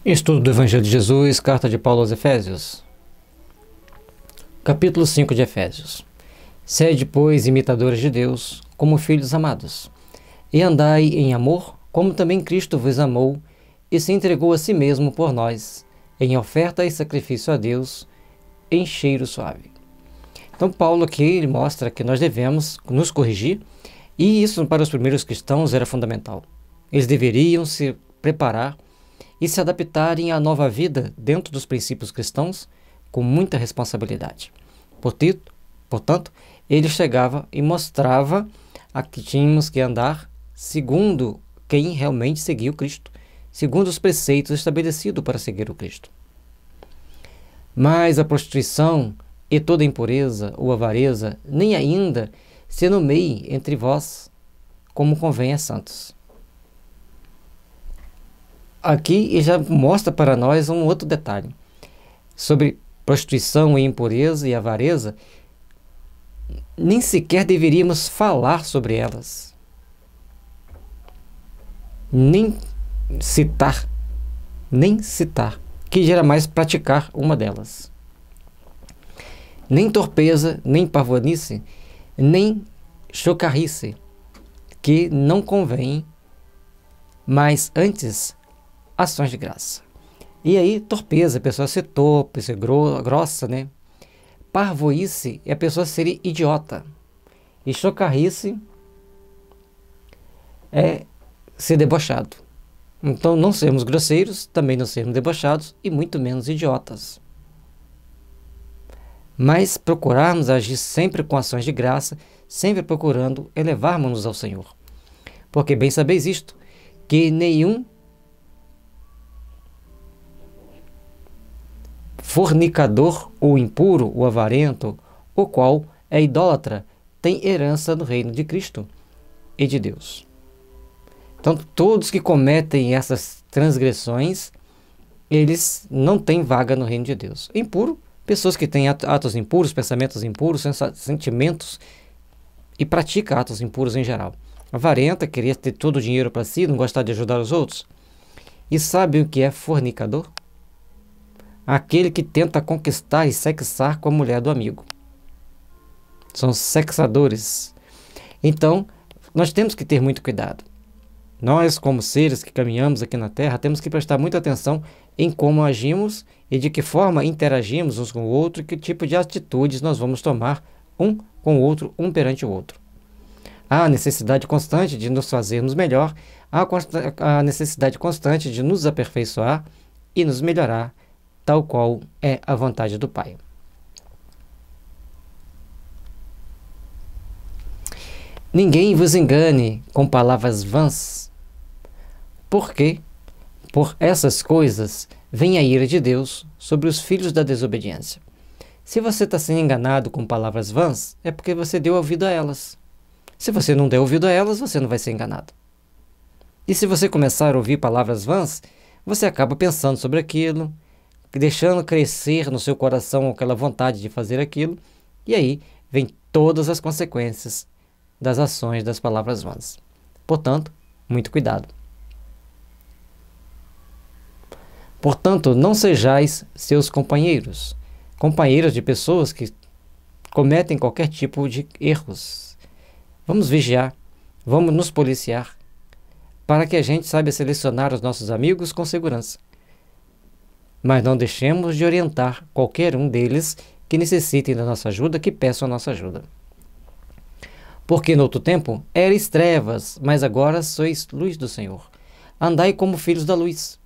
Estudo do Evangelho de Jesus, carta de Paulo aos Efésios. Capítulo 5 de Efésios. Sede, pois, imitadores de Deus, como filhos amados, e andai em amor, como também Cristo vos amou, e se entregou a si mesmo por nós, em oferta e sacrifício a Deus, em cheiro suave. Então Paulo aqui ele mostra que nós devemos nos corrigir, e isso para os primeiros cristãos era fundamental. Eles deveriam se preparar e se adaptarem à nova vida dentro dos princípios cristãos com muita responsabilidade. Portanto, ele chegava e mostrava a que tínhamos que andar segundo quem realmente seguia o Cristo, segundo os preceitos estabelecidos para seguir o Cristo. Mas a prostituição e toda impureza ou avareza nem ainda se nomeie entre vós como convém a santos. Aqui ele já mostra para nós um outro detalhe. Sobre prostituição e impureza e avareza, nem sequer deveríamos falar sobre elas. Nem citar, que jamais praticar uma delas. Nem torpeza, nem pavonice, nem chocarrice, que não convém, mas antes ações de graça. E aí, torpeza, a pessoa ser torpe, ser grossa, né? Parvoíce é a pessoa ser idiota. E chocarrice é ser debochado. Então, não sermos grosseiros, também não sermos debochados e muito menos idiotas. Mas procurarmos agir sempre com ações de graça, sempre procurando elevarmos-nos ao Senhor. Porque bem sabeis isto, que nenhum fornicador ou impuro ou avarento, o qual é idólatra, tem herança no reino de Cristo e de Deus. Então, todos que cometem essas transgressões, eles não têm vaga no reino de Deus. Impuro, pessoas que têm atos impuros, pensamentos impuros, sentimentos e praticam atos impuros em geral. Avarenta, querer ter todo o dinheiro para si, não gostar de ajudar os outros. E sabe o que é fornicador? Aquele que tenta conquistar e sexar com a mulher do amigo. São sexadores. Então, nós temos que ter muito cuidado. Nós, como seres que caminhamos aqui na Terra, temos que prestar muita atenção em como agimos e de que forma interagimos uns com o outro e que tipo de atitudes nós vamos tomar um com o outro, um perante o outro. Há a necessidade constante de nos fazermos melhor, há a necessidade constante de nos aperfeiçoar e nos melhorar, tal qual é a vontade do Pai. Ninguém vos engane com palavras vãs, porque por essas coisas vem a ira de Deus sobre os filhos da desobediência. Se você está sendo enganado com palavras vãs, é porque você deu ouvido a elas. Se você não der ouvido a elas, você não vai ser enganado. E se você começar a ouvir palavras vãs, você acaba pensando sobre aquilo, deixando crescer no seu coração aquela vontade de fazer aquilo, e aí vem todas as consequências das ações das palavras vãs. Portanto, muito cuidado. Portanto, não sejais seus companheiros de pessoas que cometem qualquer tipo de erros. Vamos vigiar, vamos nos policiar, para que a gente saiba selecionar os nossos amigos com segurança. Mas não deixemos de orientar qualquer um deles que necessitem da nossa ajuda, que peçam a nossa ajuda. Porque no outro tempo erais trevas, mas agora sois luz do Senhor. Andai como filhos da luz,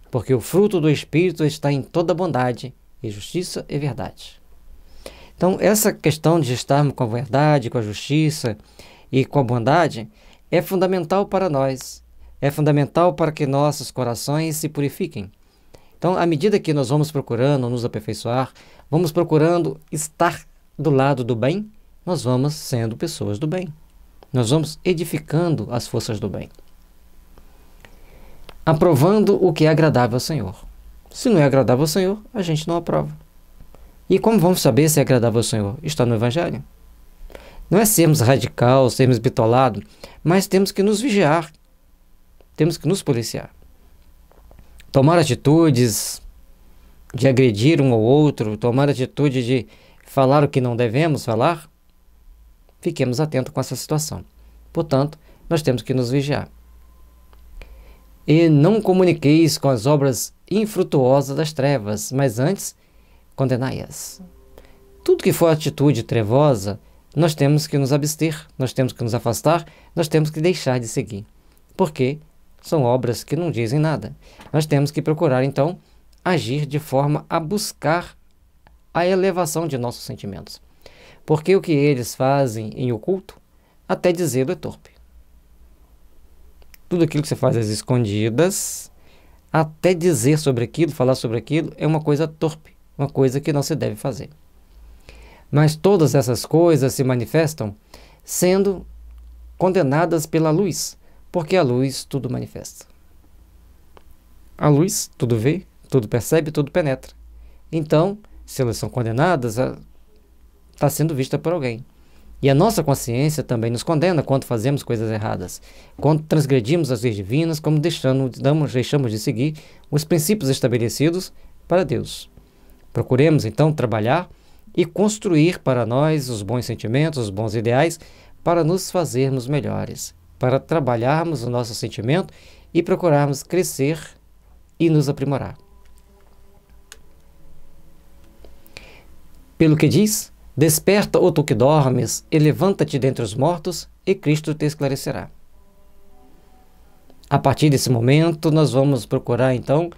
porque o fruto do Espírito está em toda bondade, e justiça e verdade. Então, essa questão de estarmos com a verdade, com a justiça e com a bondade é fundamental para nós. É fundamental para que nossos corações se purifiquem. Então, à medida que nós vamos procurando nos aperfeiçoar, vamos procurando estar do lado do bem, nós vamos sendo pessoas do bem. Nós vamos edificando as forças do bem. Aprovando o que é agradável ao Senhor. Se não é agradável ao Senhor, a gente não aprova. E como vamos saber se é agradável ao Senhor? Está no Evangelho. Não é sermos radical, sermos bitolados, mas temos que nos vigiar. Temos que nos policiar. tomar atitudes de agredir um ou outro, tomar atitude de falar o que não devemos falar, fiquemos atentos com essa situação. Portanto, nós temos que nos vigiar. E não comuniqueis com as obras infrutuosas das trevas, mas antes condenai-as. Tudo que for atitude trevosa, nós temos que nos abster, nós temos que nos afastar, nós temos que deixar de seguir. Porque são obras que não dizem nada. Nós temos que procurar, então, agir de forma a buscar a elevação de nossos sentimentos. Porque o que eles fazem em oculto, até dizer é torpe. Tudo aquilo que você faz às escondidas, até dizer sobre aquilo, falar sobre aquilo, é uma coisa torpe, uma coisa que não se deve fazer. Mas todas essas coisas se manifestam sendo condenadas pela luz, porque a luz tudo manifesta. A luz tudo vê, tudo percebe, tudo penetra. Então, se elas são condenadas, está sendo vista por alguém. E a nossa consciência também nos condena quando fazemos coisas erradas, quando transgredimos as leis divinas, como deixamos de seguir os princípios estabelecidos para Deus. Procuremos, então, trabalhar e construir para nós os bons sentimentos, os bons ideais, para nos fazermos melhores, para trabalharmos o nosso sentimento e procurarmos crescer e nos aprimorar. Pelo que diz, desperta, ó tu que dormes, e levanta-te dentre os mortos, e Cristo te esclarecerá. A partir desse momento, nós vamos procurar, então,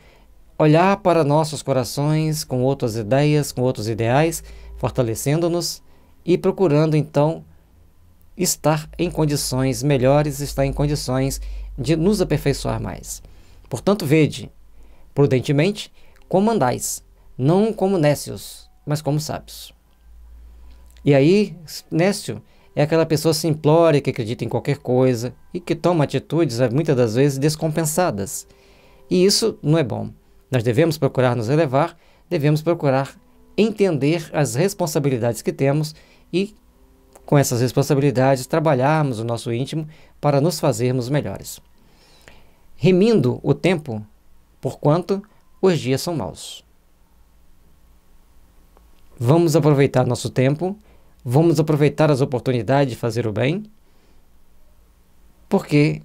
olhar para nossos corações com outras ideias, com outros ideais, fortalecendo-nos e procurando, então, estar em condições melhores, estar em condições de nos aperfeiçoar mais. Portanto, vede, prudentemente, como andais, não como nécios, mas como sábios. E aí, nécio é aquela pessoa simplória que acredita em qualquer coisa e que toma atitudes, muitas das vezes, descompensadas. E isso não é bom. Nós devemos procurar nos elevar, devemos procurar entender as responsabilidades que temos e, com essas responsabilidades, trabalharmos o nosso íntimo para nos fazermos melhores. Remindo o tempo, porquanto os dias são maus. Vamos aproveitar nosso tempo, vamos aproveitar as oportunidades de fazer o bem, porque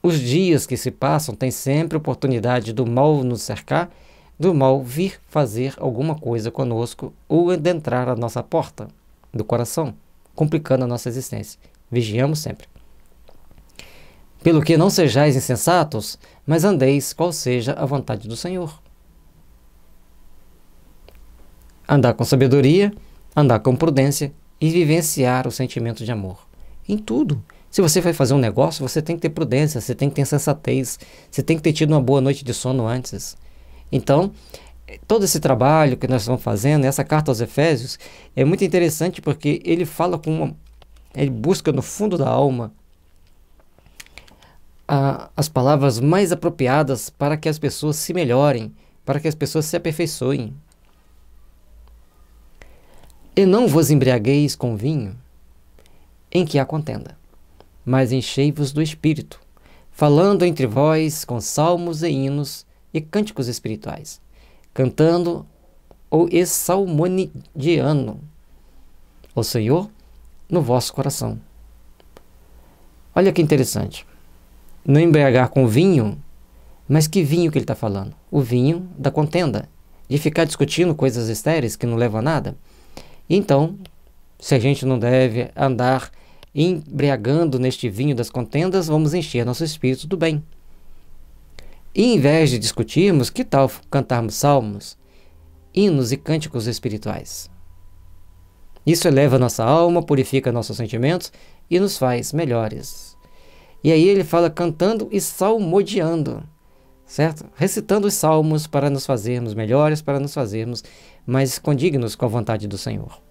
os dias que se passam têm sempre oportunidade do mal nos cercar, do mal vir fazer alguma coisa conosco ou adentrar a nossa porta do coração, complicando a nossa existência. Vigiamos sempre. Pelo que não sejais insensatos, mas andeis qual seja a vontade do Senhor. Andar com sabedoria, andar com prudência e vivenciar o sentimento de amor. Em tudo. Se você vai fazer um negócio, você tem que ter prudência, você tem que ter sensatez, você tem que ter tido uma boa noite de sono antes. Então, todo esse trabalho que nós estamos fazendo, essa carta aos Efésios, é muito interessante porque ele fala ele busca no fundo da alma as palavras mais apropriadas para que as pessoas se melhorem, para que as pessoas se aperfeiçoem. E não vos embriagueis com vinho, em que há contenda, mas enchei-vos do Espírito, falando entre vós com salmos e hinos e cânticos espirituais, cantando ou exsalmodiando o Senhor no vosso coração. Olha que interessante. Não embriagar com vinho, mas que vinho que ele está falando? O vinho da contenda, de ficar discutindo coisas estéreis que não levam a nada. Então, se a gente não deve andar embriagando neste vinho das contendas, vamos encher nosso espírito do bem. E em vez de discutirmos, que tal cantarmos salmos, hinos e cânticos espirituais? Isso eleva nossa alma, purifica nossos sentimentos e nos faz melhores. E aí ele fala cantando e salmodiando, certo? Recitando os salmos para nos fazermos melhores, para nos fazermos mais condignos com a vontade do Senhor.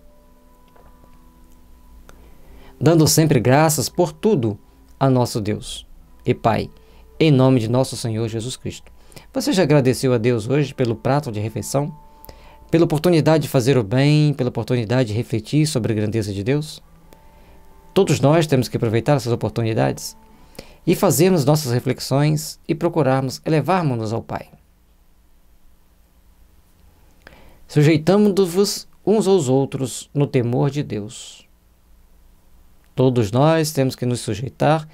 Dando sempre graças por tudo a nosso Deus e Pai, em nome de nosso Senhor Jesus Cristo. Você já agradeceu a Deus hoje pelo prato de refeição? Pela oportunidade de fazer o bem, pela oportunidade de refletir sobre a grandeza de Deus? Todos nós temos que aproveitar essas oportunidades. e fazermos nossas reflexões e procurarmos elevarmos-nos ao Pai. Sujeitamo-vos uns aos outros no temor de Deus. Todos nós temos que nos sujeitar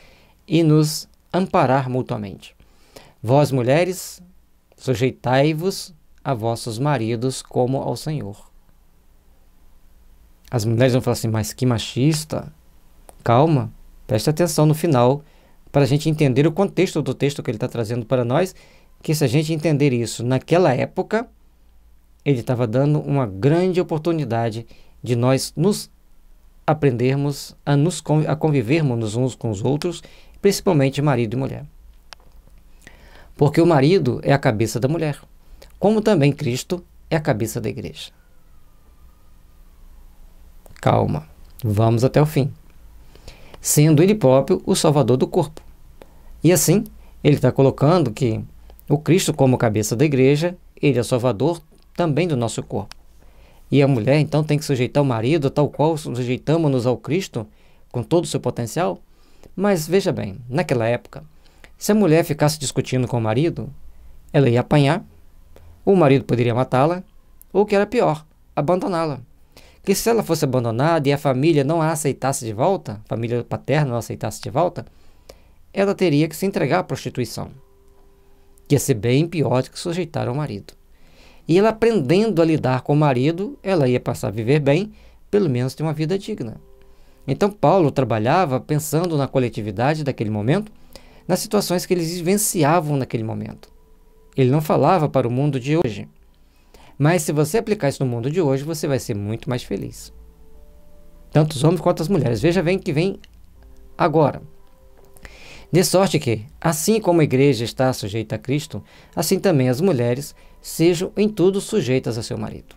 e nos amparar mutuamente. Vós, mulheres, sujeitai-vos a vossos maridos como ao Senhor. As mulheres vão falar assim, mas que machista. Calma, preste atenção no final, para a gente entender o contexto do texto que ele está trazendo para nós, que se a gente entender isso naquela época, ele estava dando uma grande oportunidade de nós nos aprendermos a convivermos uns com os outros, principalmente marido e mulher. Porque o marido é a cabeça da mulher, como também Cristo é a cabeça da igreja. Calma, vamos até o fim. Sendo ele próprio o salvador do corpo. E assim, ele está colocando que o Cristo, como cabeça da igreja, ele é o salvador também do nosso corpo. E a mulher, então, tem que sujeitar o marido, tal qual sujeitamos-nos ao Cristo, com todo o seu potencial. Mas, veja bem, naquela época, se a mulher ficasse discutindo com o marido, ela ia apanhar, o marido poderia matá-la, ou, que era pior, abandoná-la. Que se ela fosse abandonada e a família não a aceitasse de volta, a família paterna não a aceitasse de volta, ela teria que se entregar à prostituição, que ia ser bem pior do que sujeitar ao marido. E ela, aprendendo a lidar com o marido, ela ia passar a viver bem, pelo menos ter uma vida digna. Então Paulo trabalhava pensando na coletividade daquele momento, nas situações que eles vivenciavam naquele momento. Ele não falava para o mundo de hoje. Mas se você aplicar isso no mundo de hoje, você vai ser muito mais feliz. Tanto os homens quanto as mulheres. Veja bem que vem agora. De sorte que, assim como a igreja está sujeita a Cristo, assim também as mulheres sejam em tudo sujeitas a seu marido.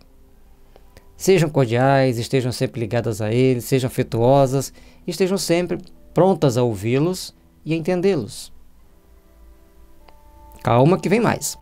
Sejam cordiais, estejam sempre ligadas a ele, sejam afetuosas, estejam sempre prontas a ouvi-los e a entendê-los. Calma que vem mais.